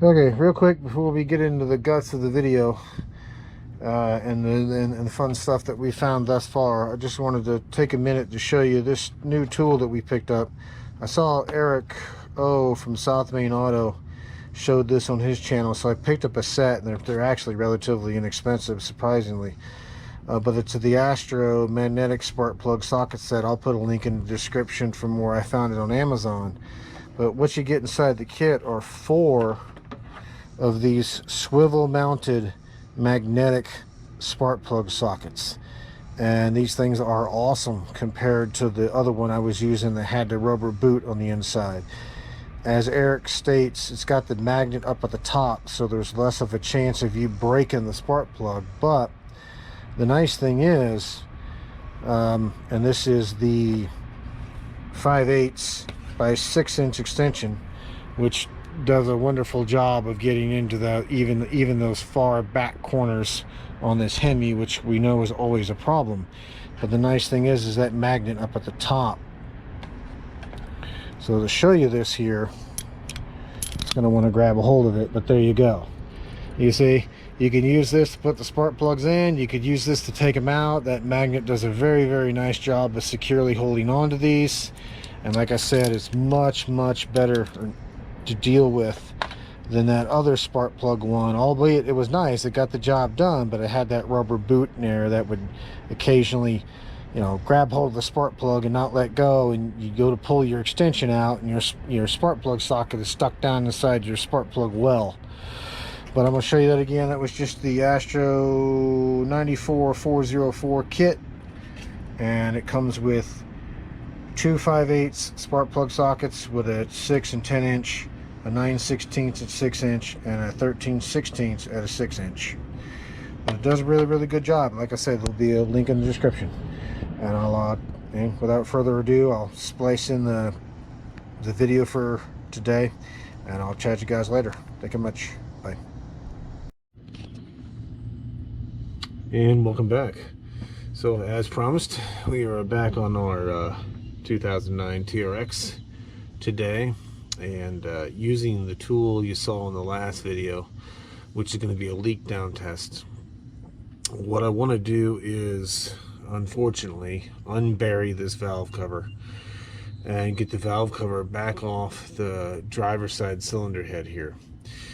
Okay, real quick before we get into the guts of the video and the fun stuff that we found thus far, I just wanted to take a minute to show you this new tool that we picked up. I saw Eric O from South Main Auto showed this on his channel, so I picked up a set, and they're actually relatively inexpensive, surprisingly. But it's the Astro magnetic spark plug socket set. I'll put a link in the description from where I found it on Amazon. But what you get inside the kit are 4 of these swivel mounted magnetic spark plug sockets, and these things are awesome compared to the other one I was using that had the rubber boot on the inside. As Eric states, it's got the magnet up at the top, so there's less of a chance of you breaking the spark plug. But the nice thing is, and this is the 5/8 by 6-inch extension, which does a wonderful job of getting into the even those far back corners on this Hemi, which we know is always a problem. But the nice thing is that magnet up at the top. So to show you this here, it's going to want to grab a hold of it, but there you go. You see, you can use this to put the spark plugs in. You could use this to take them out. That magnet does a very, very nice job of securely holding on to these. And like I said, it's much better to deal with than that other spark plug one. Albeit it was nice, it got the job done, but it had that rubber boot in there that would occasionally, you know, grab hold of the spark plug and not let go, and you go to pull your extension out and your spark plug socket is stuck down inside your spark plug well. But I'm going to show you that again. That was just the Astro 94404 kit, and it comes with 2 5/8 spark plug sockets with a 6 and 10 inch, a 9/16 at 6 inch, and a 13/16 at a 6 inch. But it does a really good job. Like I said, there'll be a link in the description. And I'll and without further ado, I'll splice in the video for today, and I'll chat you guys later. Thank you much. Bye. And welcome back. So as promised, we are back on our 2009 TRX today, and using the tool you saw in the last video, which is going to be a leak down test. What I want to do is, unfortunately, unbury this valve cover and get the valve cover back off the driver's side cylinder head here,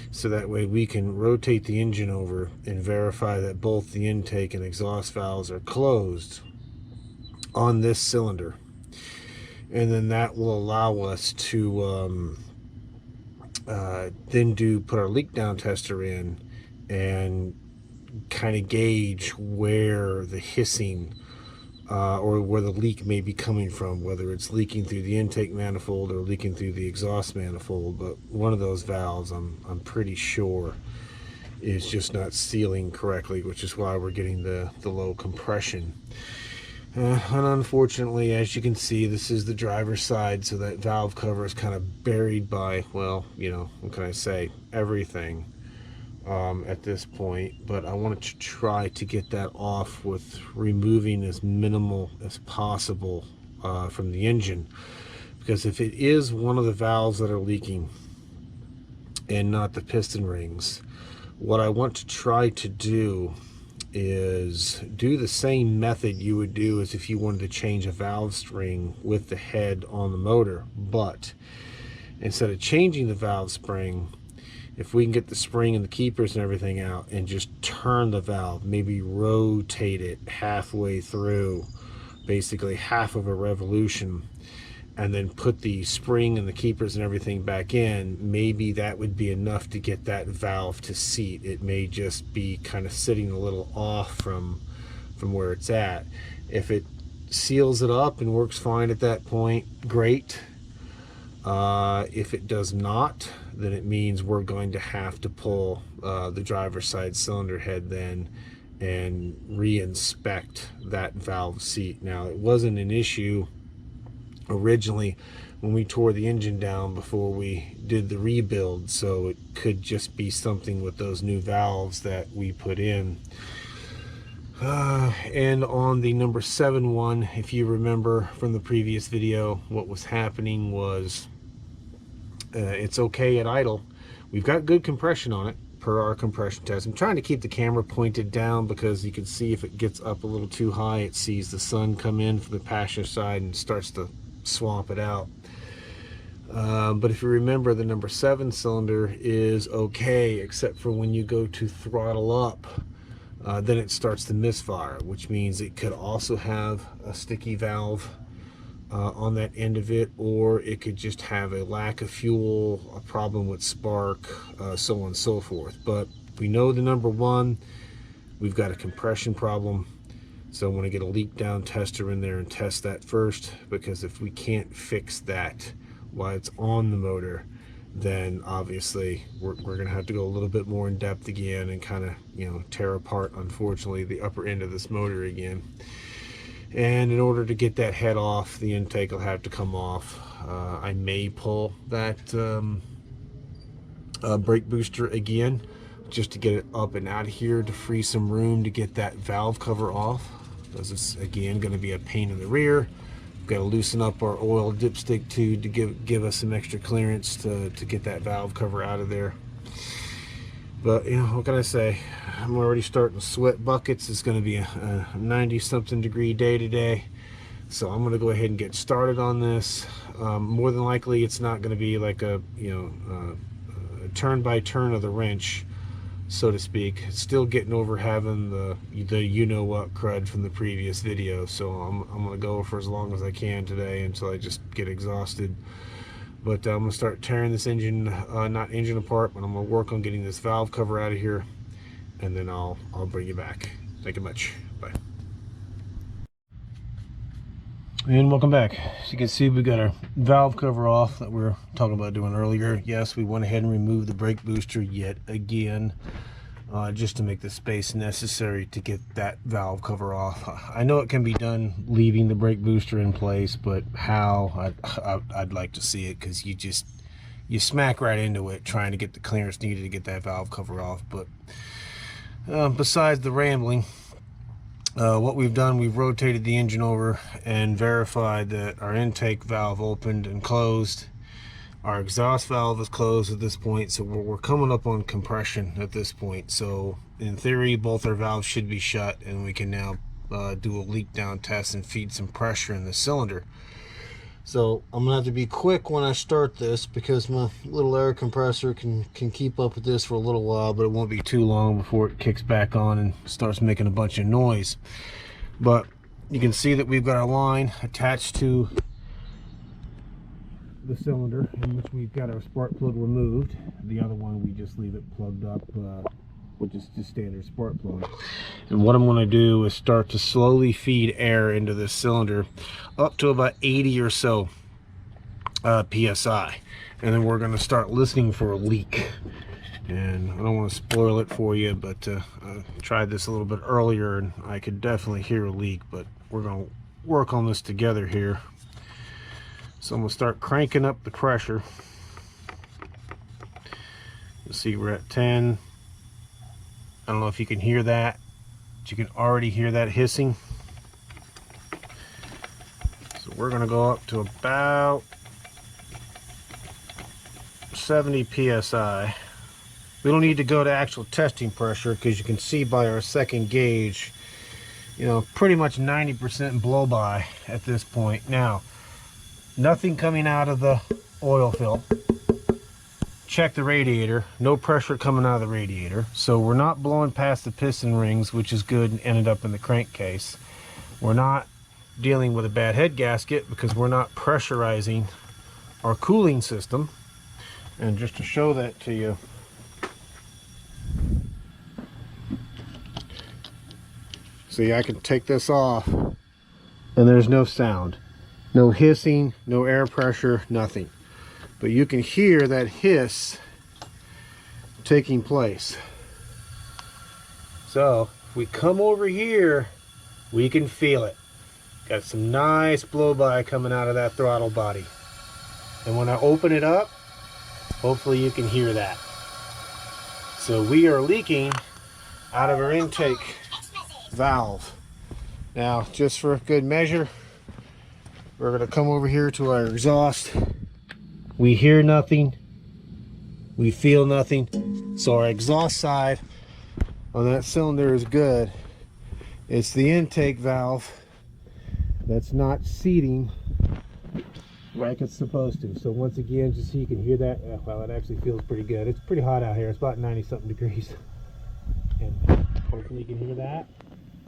so that way we can rotate the engine over and verify that both the intake and exhaust valves are closed on this cylinder. And then that will allow us to then put our leak down tester in and kind of gauge where the hissing or where the leak may be coming from, whether it's leaking through the intake manifold or leaking through the exhaust manifold. But one of those valves, I'm pretty sure, is just not sealing correctly, which is why we're getting the low compression. And unfortunately, as you can see, this is the driver's side, so that valve cover is kind of buried by, well, you know, what can I say, everything at this point. But I wanted to try to get that off with removing as minimal as possible from the engine, because if it is one of the valves that are leaking and not the piston rings, what I want to try to do is do the same method you would do as if you wanted to change a valve spring with the head on the motor. But instead of changing the valve spring, if we can get the spring and the keepers and everything out and just turn the valve, maybe rotate it halfway through, basically half of a revolution, and then put the spring and the keepers and everything back in, maybe that would be enough to get that valve to seat. It may just be kind of sitting a little off from where it's at. If it seals it up and works fine at that point, great. If it does not, then it means we're going to have to pull the driver's side cylinder head then and re-inspect that valve seat. Now, it wasn't an issue originally when we tore the engine down before we did the rebuild, so it could just be something with those new valves that we put in. And on the number 7 one, if you remember from the previous video, what was happening was it's okay at idle. We've got good compression on it per our compression test. I'm trying to keep the camera pointed down because you can see if it gets up a little too high, it sees the sun come in from the passenger side and starts to swamp it out. But if you remember, the number 7 cylinder is okay, except for when you go to throttle up, then it starts to misfire, which means it could also have a sticky valve on that end of it, or it could just have a lack of fuel, a problem with spark, so on and so forth. But we know the number 1, we've got a compression problem. So I want to get a leak down tester in there and test that first, because if we can't fix that while it's on the motor, then obviously we're going to have to go a little bit more in depth again and kind of, you know, tear apart, unfortunately, the upper end of this motor again. And in order to get that head off, the intake will have to come off. I may pull that brake booster again, just to get it up and out of here, to free some room to get that valve cover off, because it's again going to be a pain in the rear. Got to loosen up our oil dipstick too to give us some extra clearance to get that valve cover out of there. But you know, what can I say? I'm already starting to sweat buckets. It's going to be a 90-something degree day today, so I'm going to go ahead and get started on this. More than likely, it's not going to be like a, you know, a turn by turn of the wrench, so to speak. It's still getting over having the you know what crud from the previous video, so I'm gonna go for as long as I can today until I just get exhausted. But I'm gonna start tearing this engine, not engine apart, but I'm gonna work on getting this valve cover out of here, and then I'll bring you back. Thank you much. Bye. And welcome back. As you can see, we got our valve cover off that we were talking about doing earlier. Yes, we went ahead and removed the brake booster yet again, just to make the space necessary to get that valve cover off. I know it can be done leaving the brake booster in place, but how, I'd like to see it, because you smack right into it trying to get the clearance needed to get that valve cover off. But besides the rambling, what we've done, we've rotated the engine over and verified that our intake valve opened and closed. Our exhaust valve is closed at this point, so we're coming up on compression at this point. So in theory, both our valves should be shut, and we can now do a leak down test and feed some pressure in the cylinder. So I'm gonna have to be quick when I start this, because my little air compressor can keep up with this for a little while, but it won't be too long before it kicks back on and starts making a bunch of noise. But you can see that we've got our line attached to the cylinder, in which we've got our spark plug removed. The other one, we just leave it plugged up, which is just standard spark plug. And what I'm going to do is start to slowly feed air into this cylinder up to about 80 or so psi, and then we're going to start listening for a leak. And I don't want to spoil it for you, but I tried this a little bit earlier and I could definitely hear a leak, but we're going to work on this together here. So I'm going to start cranking up the pressure. You'll see we're at 10. I don't know if you can hear that, but you can already hear that hissing. So we're going to go up to about 70 psi. We don't need to go to actual testing pressure, because you can see by our second gauge, you know, pretty much 90% blow by at this point. Now, nothing coming out of the oil fill. Check the radiator, no pressure coming out of the radiator, so we're not blowing past the piston rings, which is good, and ended up in the crankcase. We're not dealing with a bad head gasket, because we're not pressurizing our cooling system. And just to show that to you, see, I can take this off and there's no sound, no hissing, no air pressure, nothing. But you can hear that hiss taking place. So if we come over here, we can feel it. Got some nice blow by coming out of that throttle body. And when I open it up, hopefully you can hear that. So we are leaking out of our intake valve. Now, just for good measure, we're going to come over here to our exhaust. We hear nothing, We feel nothing. So our exhaust side on that cylinder is good. It's the intake valve that's not seating like it's supposed to. So once again, just so you can hear that, well, it actually feels pretty good. It's pretty hot out here. It's about 90 something degrees. And hopefully you can hear that.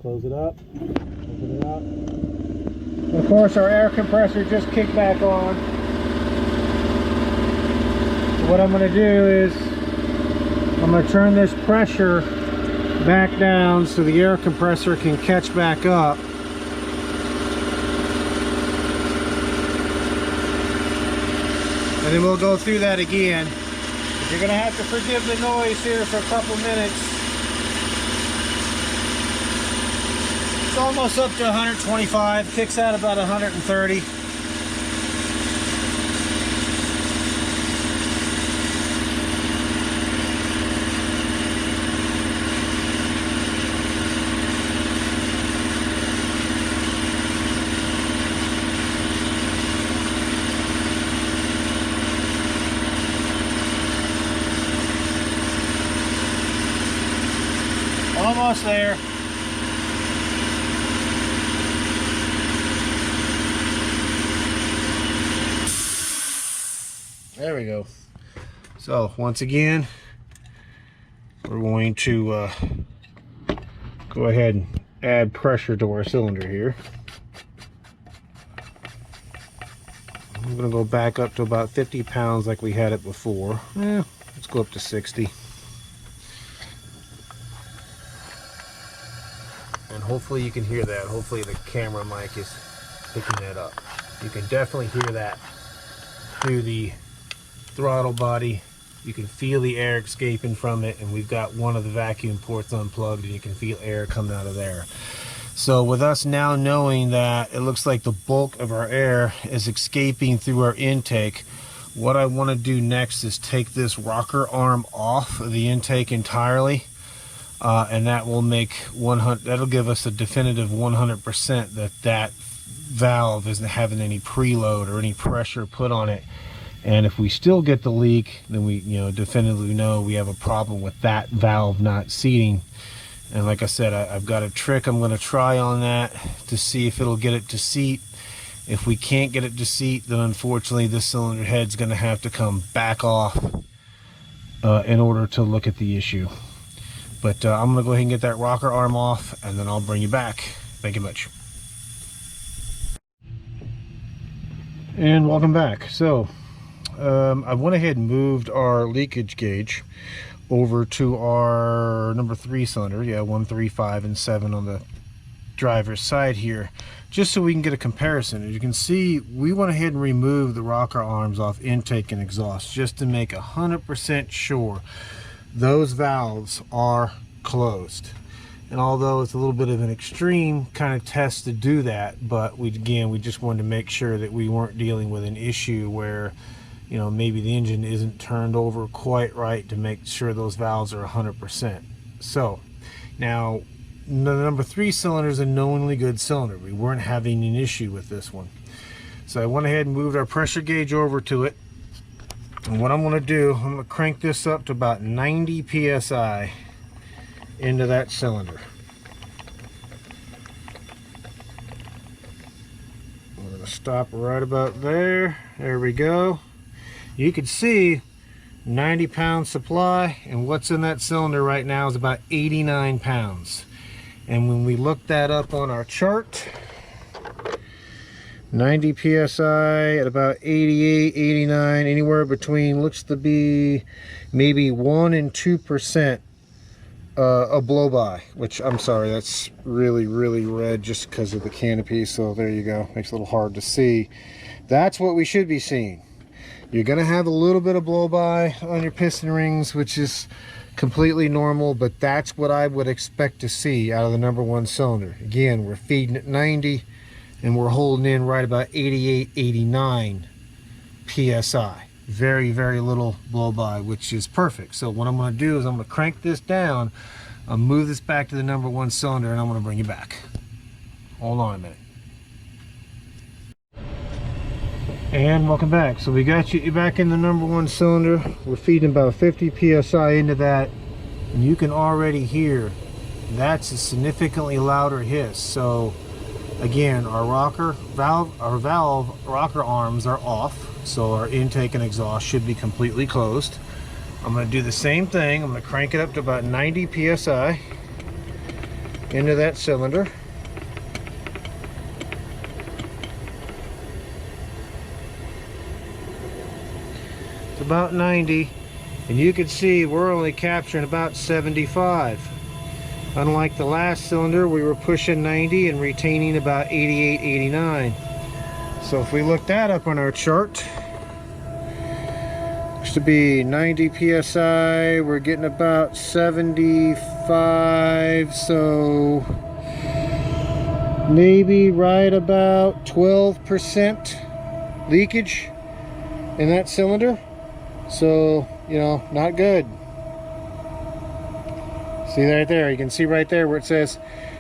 Close it up, open it up. And of course our air compressor just kicked back on. So what I'm going to do is I'm going to turn this pressure back down so the air compressor can catch back up. And then we'll go through that again. You're going to have to forgive the noise here for a couple minutes. It's almost up to 125, kicks out about 130. Almost there. There we go. So once again, we're going to go ahead and add pressure to our cylinder here. I'm going to go back up to about 50 pounds like we had it before. Let's go up to 60. And hopefully you can hear that. Hopefully the camera mic is picking that up. You can definitely hear that through the throttle body. You can feel the air escaping from it, and we've got one of the vacuum ports unplugged, and you can feel air coming out of there. So with us now knowing that it looks like the bulk of our air is escaping through our intake, what I want to do next is take this rocker arm off of the intake entirely. And that will make 100. That'll give us a definitive 100% that that valve isn't having any preload or any pressure put on it. And if we still get the leak, then we, definitively know we have a problem with that valve not seating. And like I said, I've got a trick I'm going to try on that to see if it'll get it to seat. If we can't get it to seat, then unfortunately this cylinder head's going to have to come back off in order to look at the issue. But I'm going to go ahead and get that rocker arm off, and then I'll bring you back. Thank you much. And welcome back. So I went ahead and moved our leakage gauge over to our number 3 cylinder. Yeah, 1, 3, 5, and 7 on the driver's side here, just so we can get a comparison. As you can see, we went ahead and removed the rocker arms off intake and exhaust just to make 100% sure those valves are closed. And although it's a little bit of an extreme kind of test to do that, but we just wanted to make sure that we weren't dealing with an issue where maybe the engine isn't turned over quite right, to make sure those valves are 100%. So now the number 3 cylinder is a knowingly good cylinder. We weren't having an issue with this one, so I went ahead and moved our pressure gauge over to it. And what I'm going to do, I'm going to crank this up to about 90 psi into that cylinder. I'm going to stop right about there. There we go. You can see 90 pound supply, and what's in that cylinder right now is about 89 pounds. And when we look that up on our chart, 90 psi at about 88, 89, anywhere between, looks to be maybe 1 and 2% a blow by, which I'm sorry, that's really red just because of the canopy. So there you go, makes it a little hard to see. That's what we should be seeing. You're gonna have a little bit of blow by on your piston rings, which is completely normal, but that's what I would expect to see out of the number 1 cylinder. Again, we're feeding at 90 and we're holding in right about 88, 89 psi. Very little blow by, which is perfect. So what I'm going to do is I'm going to crank this down, I'll move this back to the number 1 cylinder, and I'm going to bring you back. Hold on a minute. And welcome back. So we got you back in the number one cylinder. We're feeding about 50 psi into that, and you can already hear that's a significantly louder hiss. So again, our valve rocker arms are off, so our intake and exhaust should be completely closed. I'm going to do the same thing. I'm going to crank it up to about 90 psi into that cylinder. About 90, and you can see we're only capturing about 75. Unlike the last cylinder, we were pushing 90 and retaining about 88, 89. So if we look that up on our chart, looks to be 90 psi, we're getting about 75, so maybe right about 12% leakage in that cylinder. So, you know, not good. See right there, you can see right there where it says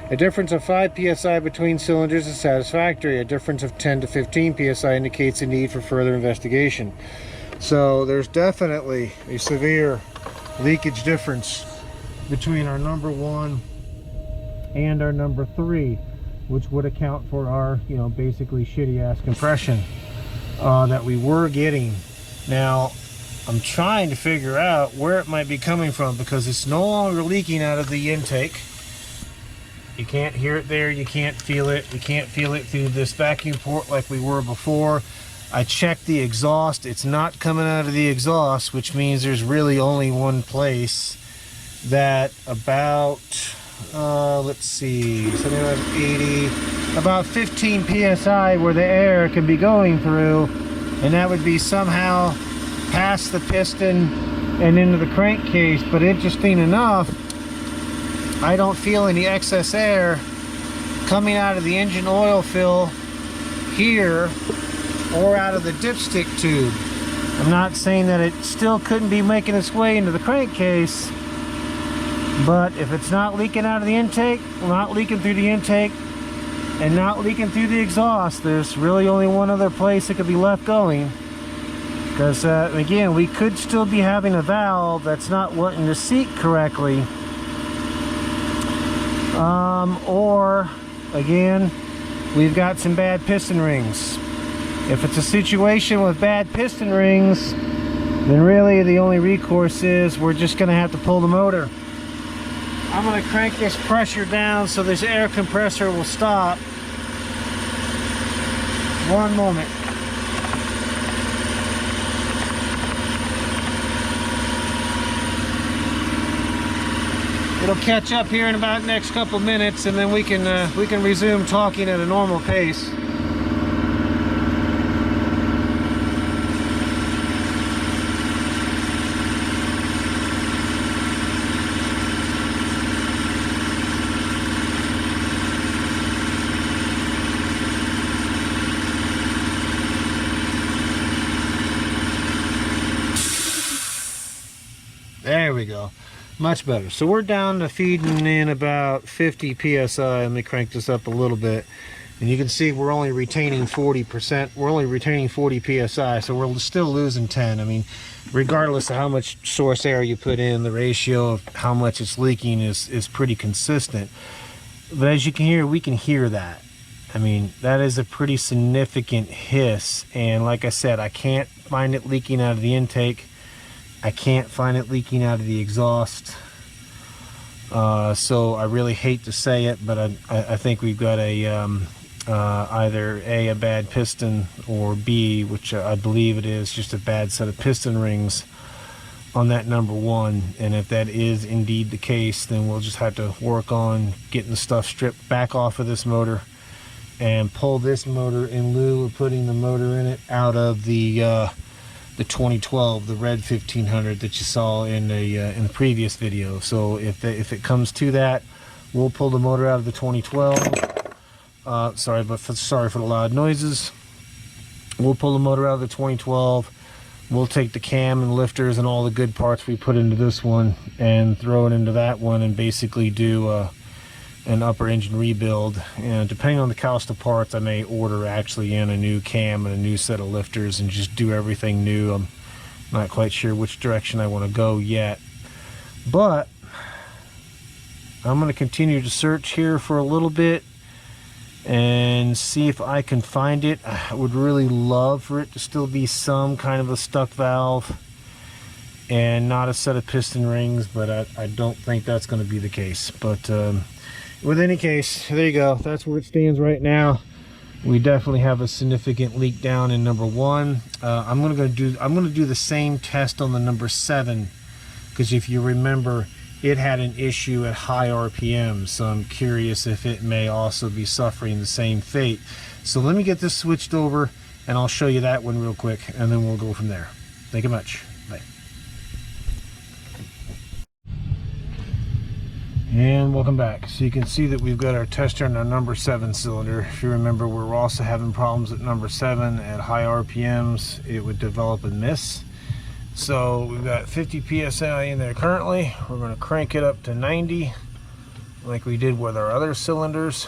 a difference of 5 psi between cylinders is satisfactory. A difference of 10 to 15 psi indicates a need for further investigation. So there's definitely a severe leakage difference between our number one and our number three, which would account for our, you know, basically shitty ass compression that we were getting. Now, I'm trying to figure out where it might be coming from, because it's no longer leaking out of the intake. You can't hear it there, you can't feel it. We can't feel it through this vacuum port like we were before. I checked the exhaust, it's not coming out of the exhaust, which means there's really only one place that about, let's see, something like 80, about 15 psi where the air can be going through, and that would be somehow past the piston and into the crankcase. But interesting enough, I don't feel any excess air coming out of the engine oil fill here or out of the dipstick tube. I'm not saying that it still couldn't be making its way into the crankcase, but if it's not leaking out of the intake, not leaking through the intake, and not leaking through the exhaust, there's really only one other place it could be left going. Because again, we could still be having a valve that's not wanting to seat correctly, or again, we've got some bad piston rings. If it's a situation with bad piston rings, then really the only recourse is we're just going to have to pull the motor. I'm going to crank this pressure down so this air compressor will stop. One moment. It'll catch up here in about the next couple minutes, and then we can resume talking at a normal pace. There we go. Much better. So we're down to feeding in about 50 psi. Let me crank this up a little bit, and you can see we're only retaining 40%. We're only retaining 40 psi, so we're still losing 10. I mean, regardless of how much source air you put in, the ratio of how much it's leaking is pretty consistent. But as you can hear, we can hear that. I mean, that is a pretty significant hiss, and like I said, I can't find it leaking out of the intake. I can't find it leaking out of the exhaust. So I really hate to say it, but I think we've got a either a bad piston, or B, which I believe it is, just a bad set of piston rings on that number one. And if that is indeed the case, then we'll just have to work on getting the stuff stripped back off of this motor and pull this motor in lieu of putting the motor in it out of the 2012, the red 1500 that you saw in the previous video. So if it comes to that, we'll pull the motor out of the 2012. Sorry for the loud noises. We'll pull the motor out of the 2012. We'll take the cam and lifters and all the good parts we put into this one and throw it into that one, and basically do an upper engine rebuild, and depending on the cost of parts, I may order actually in a new cam and a new set of lifters and just do everything new. I'm not quite sure which direction I want to go yet, but I'm going to continue to search here for a little bit and see if I can find it. I would really love for it to still be some kind of a stuck valve and not a set of piston rings, but I don't think that's going to be the case. But with any case, there you go. That's where it stands right now. We definitely have a significant leak down in number 1. I'm going to do the same test on the number 7, because if you remember, it had an issue at high RPM, so I'm curious if it may also be suffering the same fate. So let me get this switched over and I'll show you that one real quick, and then we'll go from there. Thank you much. Bye. And welcome back. So you can see that we've got our tester on our number 7 cylinder. If you remember, we're also having problems at number 7 at high RPMs. It would develop a miss. So we've got 50 psi in there currently. We're going to crank it up to 90 like we did with our other cylinders,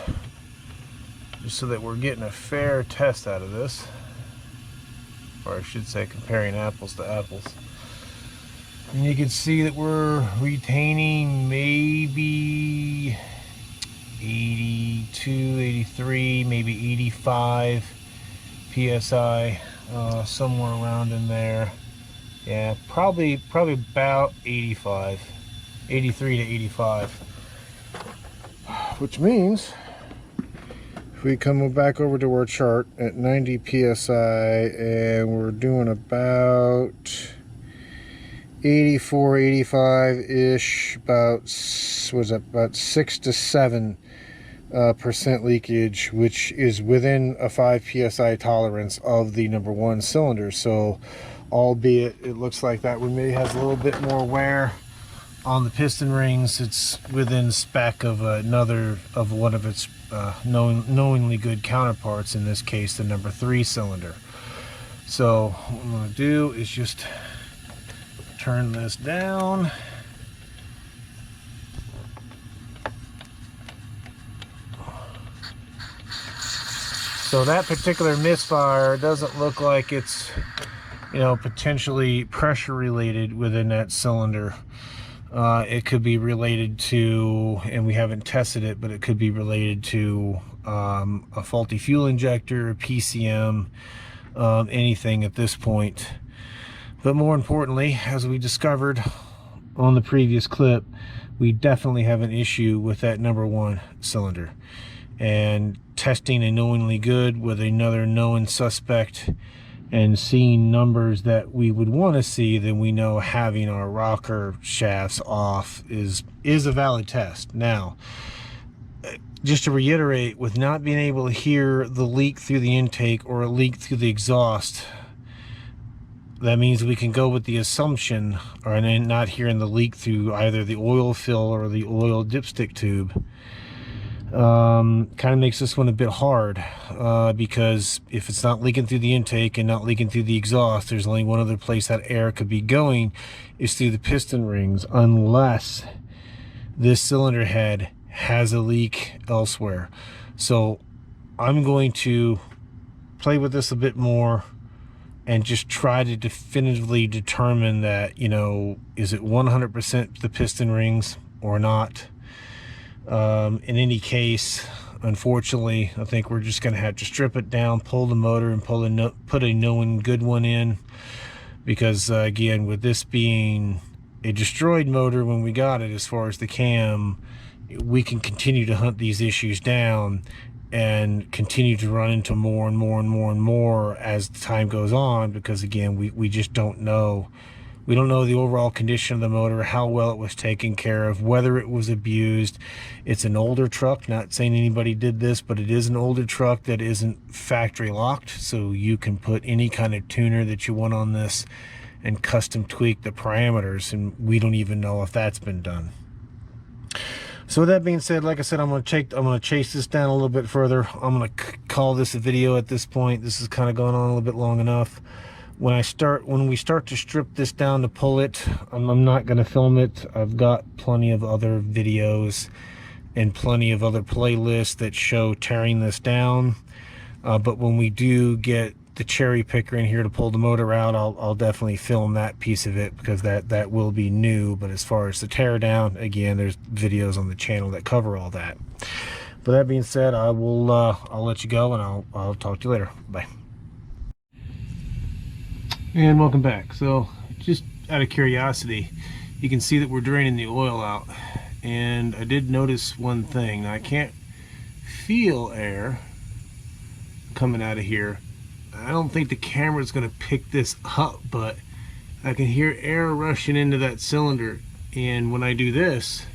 just so that we're getting a fair test out of this, or I should say comparing apples to apples. And you can see that we're retaining maybe 82, 83, maybe 85 psi, somewhere around in there. Yeah, probably about 85, 83 to 85. Which means if we come back over to our chart at 90 psi and we're doing about 84, 85 ish, about 6 to 7 percent leakage, which is within a 5 psi tolerance of the number 1 cylinder. So albeit it looks like that one maybe has a little bit more wear on the piston rings, it's within spec of one of its knowingly good counterparts, in this case the number 3 cylinder. So what I'm going to do is just turn this down. So that particular misfire doesn't look like it's, you know, potentially pressure related within that cylinder. It could be related to, and we haven't tested it, but it could be related to a faulty fuel injector, a PCM, anything at this point. But more importantly, as we discovered on the previous clip, we definitely have an issue with that number 1 cylinder. And testing a knowingly good with another known suspect and seeing numbers that we would want to see, then we know having our rocker shafts off is a valid test. Now, just to reiterate, with not being able to hear the leak through the intake or a leak through the exhaust, that means we can go with the assumption, or not hearing the leak through either the oil fill or the oil dipstick tube. Kind of makes this one a bit hard, because if it's not leaking through the intake and not leaking through the exhaust, there's only one other place that air could be going, is through the piston rings, unless this cylinder head has a leak elsewhere. So I'm going to play with this a bit more and just try to definitively determine that, you know, is it 100% the piston rings or not. In any case, unfortunately, I think we're just going to have to strip it down, pull the motor, and put a known good one in, because again, with this being a destroyed motor when we got it, as far as the cam, we can continue to hunt these issues down and continue to run into more and more and more and more as the time goes on, because again, we just don't know. We don't know the overall condition of the motor, how well it was taken care of, whether it was abused. It's an older truck, not saying anybody did this, but it is an older truck that isn't factory locked, so you can put any kind of tuner that you want on this and custom tweak the parameters, and we don't even know if that's been done. So with that being said, like I said, I'm going to chase this down a little bit further. I'm going to call this a video at this point. This is kind of going on a little bit long enough. When we start to strip this down to pull it, I'm not going to film it. I've got plenty of other videos and plenty of other playlists that show tearing this down. But when we do get the cherry picker in here to pull the motor out, I'll definitely film that piece of it, because that will be new. But as far as the tear down, again, there's videos on the channel that cover all that. But that being said, I'll let you go, and I'll talk to you later. Bye. And welcome back. So just out of curiosity, you can see that we're draining the oil out, and I did notice one thing. Now, I can't feel air coming out of here. I don't think the camera's going to pick this up, but I can hear air rushing into that cylinder. And when I do this,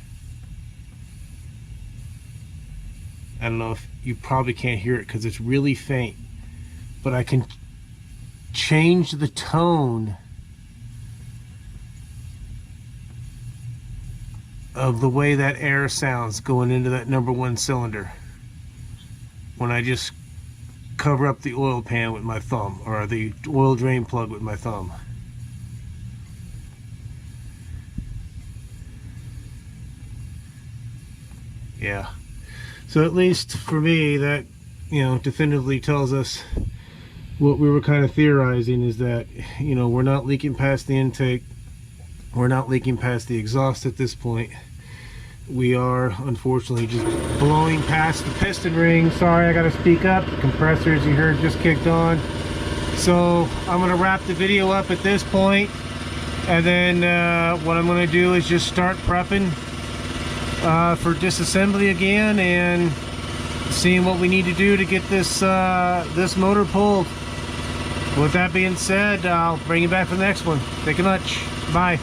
I don't know if you probably can't hear it because it's really faint, but I can change the tone of the way that air sounds going into that #1 cylinder when I just cover up the oil pan with my thumb, or the oil drain plug with my thumb. Yeah, so at least for me, that, you know, definitively tells us what we were kind of theorizing, is that, you know, we're not leaking past the intake, we're not leaking past the exhaust at this point. We are unfortunately just blowing past the piston ring. Sorry, I gotta speak up. The compressors you heard just kicked on. So I'm gonna wrap the video up at this point, and then what I'm gonna do is just start prepping for disassembly again, and seeing what we need to do to get this this motor pulled. With that being said, I'll bring you back for the next one. Thank you much. Bye.